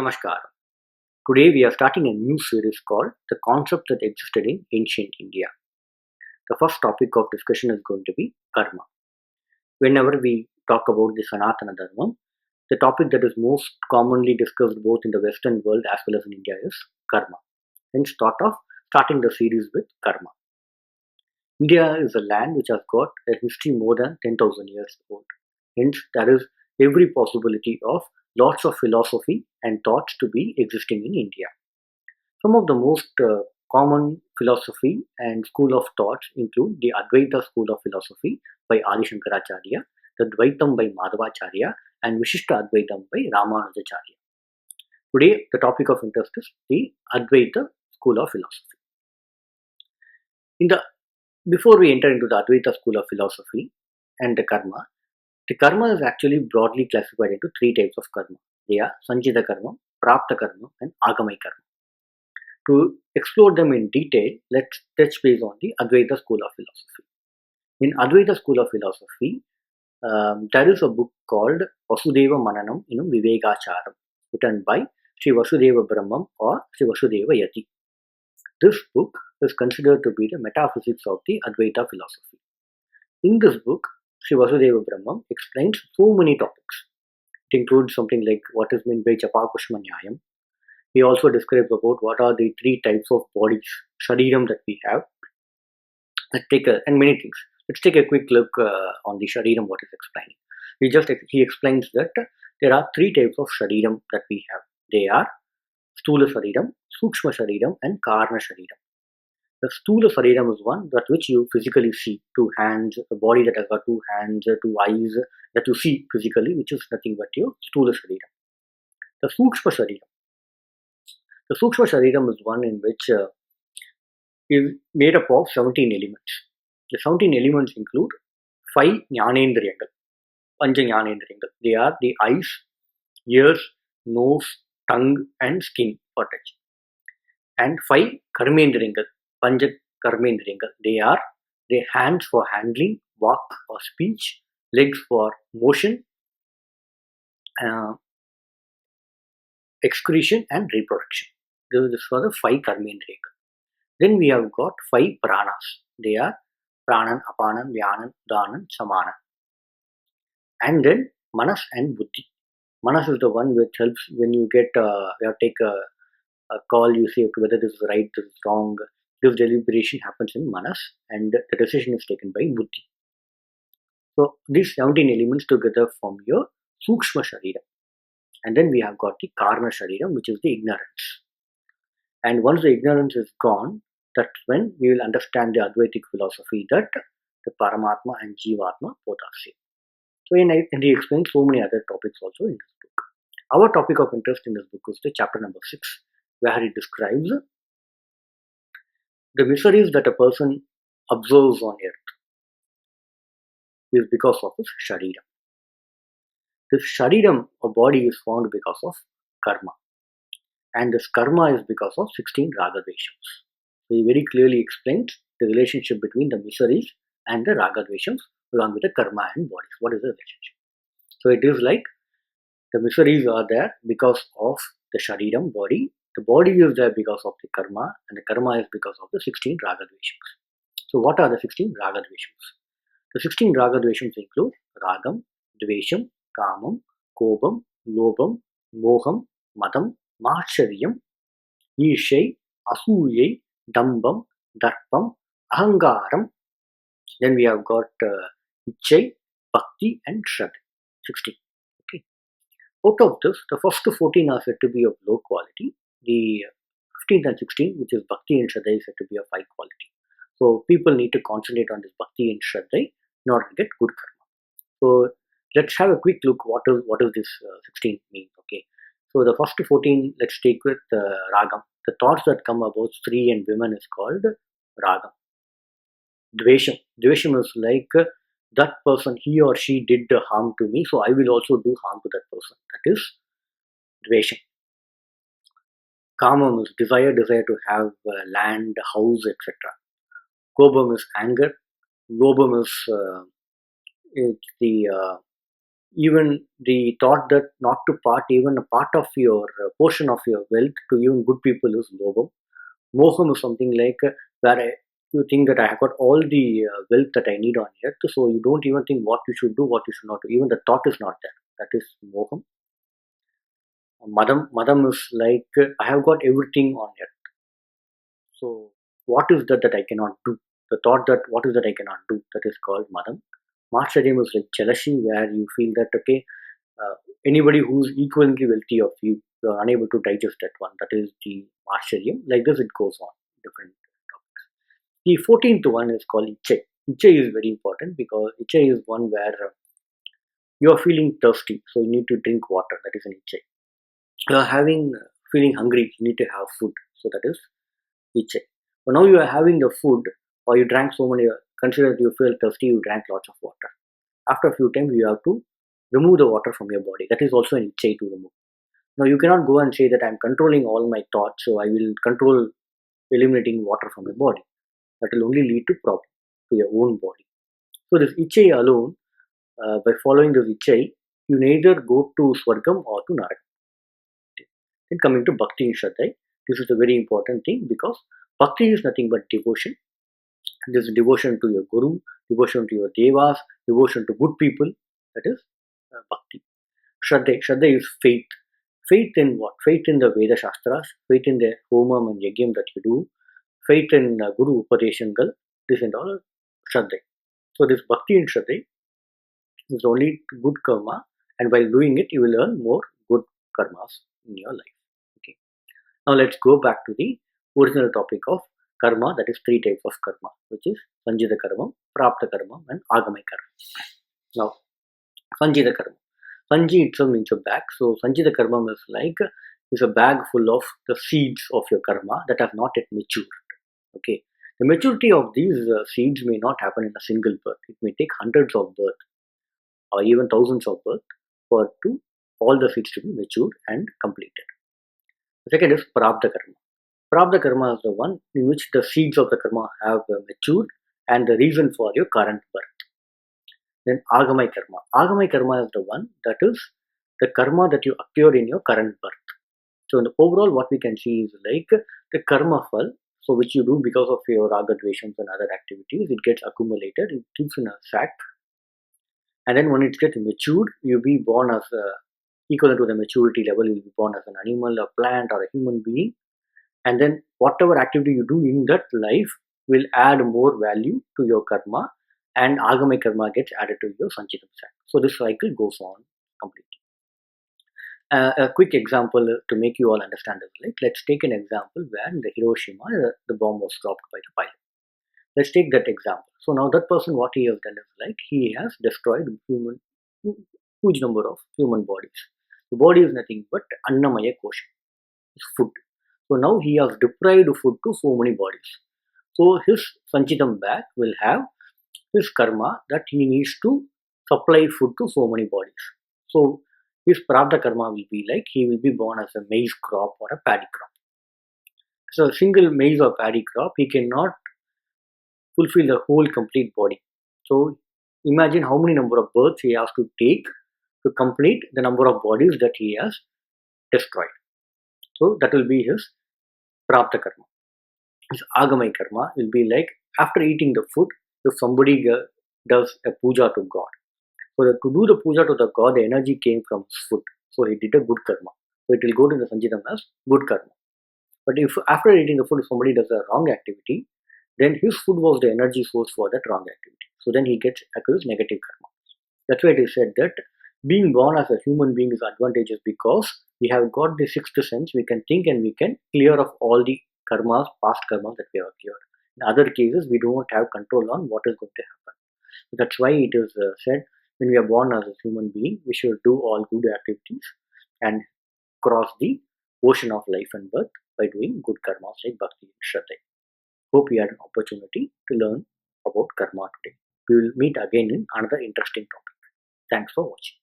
Namaskar. Today we are starting a new series called The Concept That Existed in Ancient India. The first topic of discussion is going to be karma. Whenever we talk about the Sanatana Dharma, the topic that is most commonly discussed both in the Western world as well as in India is karma. Hence, starting the series with karma. India is a land which has got a history more than 10,000 years old. Hence, there is every possibility of lots of philosophy and thoughts to be existing in India. Some of the most common philosophy and school of thoughts include the Advaita school of philosophy by Adi Shankaracharya, the Dvaitam by Madhavacharya, and Vishishta Advaitam by Ramanujacharya. Today, the topic of interest is the Advaita school of philosophy. Before we enter into the Advaita school of philosophy and the karma is actually broadly classified into three types of karma. They are Sanchita karma, Prapta karma, and Agamai karma. To explore them in detail, let's touch base on the Advaita school of philosophy. In Advaita school of philosophy, there is a book called Vasudevamananam Vivekacharam, written by Shri Vasudeva Brahmam or Shri Vasudeva Yati. This book is considered to be the metaphysics of the Advaita philosophy. In this book, Shri Vasudeva Brahmam explains so many topics. It includes something like what is meant by Japakushma Nyayam. He also describes about what are the three types of bodies, Shariram, that we have. And many things. Let's take a quick look on the Shariram, what is explaining. He explains that there are three types of Shariram that we have. They are Stula Shariram, Sukshma Shariram, and Karna Shariram. The Stula Shariram is one that which you physically see, two hands, a body that has got two hands, two eyes, that you see physically, which is nothing but your Stula Shariram. The Sukshma Shariram is one in which is made up of 17 elements. The 17 elements include 5 Jnanendriyangal, Pancha Jnanendriyangal. They are the eyes, ears, nose, tongue, and skin for touch. And 5 Karmendriyangal, Pancha Karmendriyangal. They are the hands for handling, walk or speech, legs for motion, excretion, and reproduction. This is for the 5 Karmendriyangal. Then we have got 5 Pranas. They are Pranan, Apanan, Vyanan, Danan, Samanan. And then Manas and Buddhi. Manas is the one which helps when you get, you have to take a call, you say, okay, whether this is right, this is wrong. This deliberation happens in Manas and the decision is taken by Buddhi. So these 17 elements together form your Sukshma Shariram. And then we have got the Karna Shariram, which is the ignorance. And once the ignorance is gone, that's when we will understand the Advaitic philosophy that the Paramatma and Jivatma both are same. So and he explains so many other topics also in this book. Our topic of interest in this book is the chapter number 6, where he describes the miseries that a person observes on earth is because of his Shariram. This Shariram, a body, is formed because of karma. And this karma is because of 16 Ragadveshams. So he very clearly explains the relationship between the miseries and the Ragadveshams along with the karma and bodies. What is the relationship? So it is like the miseries are there because of the Shariram body. The body is there because of the karma, and the karma is because of the 16 Ragadveshams. So what are the 16 Ragadveshams? The 16 Ragadveshams include Ragam, Dvesham, Kamam, Kobam, Lobam, Moham, Madam, Matsharyam, Ishai, Asuyai, Dambam, Darpam, Ahangaram. Then we have got Ichai, Bhakti, and Shraddha. 16. Okay. Out of this, the first 14 are said to be of low quality. The 15th and 16th, which is Bhakti and Shraddha, is said to be of high quality. So people need to concentrate on this Bhakti and Shraddha in order to get good karma. So let's have a quick look what is this 16 mean. Okay. So the first 14, let's take with Ragam. The thoughts that come about Shri and women is called Ragam. Dvesham. Dvesham is like that person, he or she did harm to me, so I will also do harm to that person. That is Dvesham. Kamam is desire to have land, house, etc. Kobam is anger. Lobam is the even the thought that not to part even a part of your portion of your wealth to even good people is lobam. Moham is something like you think that I have got all the wealth that I need on earth, so you don't even think what you should do, what you should not do. Even the thought is not there. That is moham. Madam is like I have got everything on earth. So what is that I cannot do? The thought that what is that I cannot do, that is called madam. Matsharyam is like jealousy, where you feel that okay, anybody who's equally wealthy of you, you are unable to digest that one. That is the Matsharyam. Like this, it goes on different topics. The 14th one is called Ichai. Ichai is very important because Ichai is one where you are feeling thirsty, so you need to drink water. That is an Ichai. You are feeling hungry, you need to have food. So that is Ichai. So now you are having the food, or you drank so many, consider that you feel thirsty, you drank lots of water. After a few times, you have to remove the water from your body. That is also an Ichai to remove. Now you cannot go and say that I am controlling all my thoughts, so I will control eliminating water from my body. That will only lead to problem to your own body. So this Ichai alone, by following this Ichai, you neither go to Swargam or to Narakam. Then coming to Bhakti and Shraddha, this is a very important thing because Bhakti is nothing but devotion. This is devotion to your Guru, devotion to your Devas, devotion to good people. That is Bhakti. Shraddha is faith. Faith in what? Faith in the Veda Shastras, faith in the Homam and Yagyam that you do, faith in Guru Upadeshangal, this and all Shraddha. So this Bhakti and Shraddha is only good karma, and while doing it, you will earn more good karmas in your life. Okay. Now let's go back to the original topic of karma, that is three types of karma, which is Sanjita karma, Prapta karma, and Agamai karma. Now, Sanjita karma. Sanji itself means a bag. So Sanjita karma is a bag full of the seeds of your karma that have not yet matured. Okay. The maturity of these seeds may not happen in a single birth. It may take hundreds of births or even thousands of births for all the seeds to be matured and completed. The second is Prabdha karma. Prabdha karma is the one in which the seeds of the karma have matured and the reason for your current birth. Then Agamai karma. Agamai karma is the one that is the karma that you occurred in your current birth. So in the overall, what we can see is like the karma fal, so which you do because of your raga dveshams and other activities, it gets accumulated, it keeps in a sack, and then when it gets matured, you'll be born as equal to the maturity level. You'll be born as an animal, a plant, or a human being, and then whatever activity you do in that life will add more value to your karma, and Agamai karma gets added to your Sanchitam sack. So this cycle goes on completely. A quick example to make you all understand this. Like, let's take an example where in the Hiroshima the bomb was dropped by the pilot. Let's take that example. So now that person, what he has done is like he has destroyed huge number of human bodies. The body is nothing but Annamaya Kosha, it's food. So now he has deprived food to so many bodies. So his Sanchitam bag will have his karma that he needs to supply food to so many bodies. So his Prabdha karma will be like he will be born as a maize crop or a paddy crop. So a single maize or paddy crop, he cannot fulfill the whole complete body. So imagine how many number of births he has to take to complete the number of bodies that he has destroyed. So that will be his Prapta karma. His Agamai karma will be like after eating the food, if somebody does a puja to God. So to do the puja to the God, the energy came from his food. So he did a good karma. So it will go to the Sanjitam as good karma. But if after eating the food, if somebody does a wrong activity, then his food was the energy source for that wrong activity. So then he gets accused negative karma. That's why it is said that being born as a human being is advantageous because we have got the sixth sense. We can think and we can clear off all the karmas, past karmas that we have cured. In other cases, we do not have control on what is going to happen. So that's why it is said when we are born as a human being, we should do all good activities and cross the ocean of life and birth by doing good karmas like Bhakti and Shraddha. Hope you had an opportunity to learn about karma today. We will meet again in another interesting topic. Thanks for watching.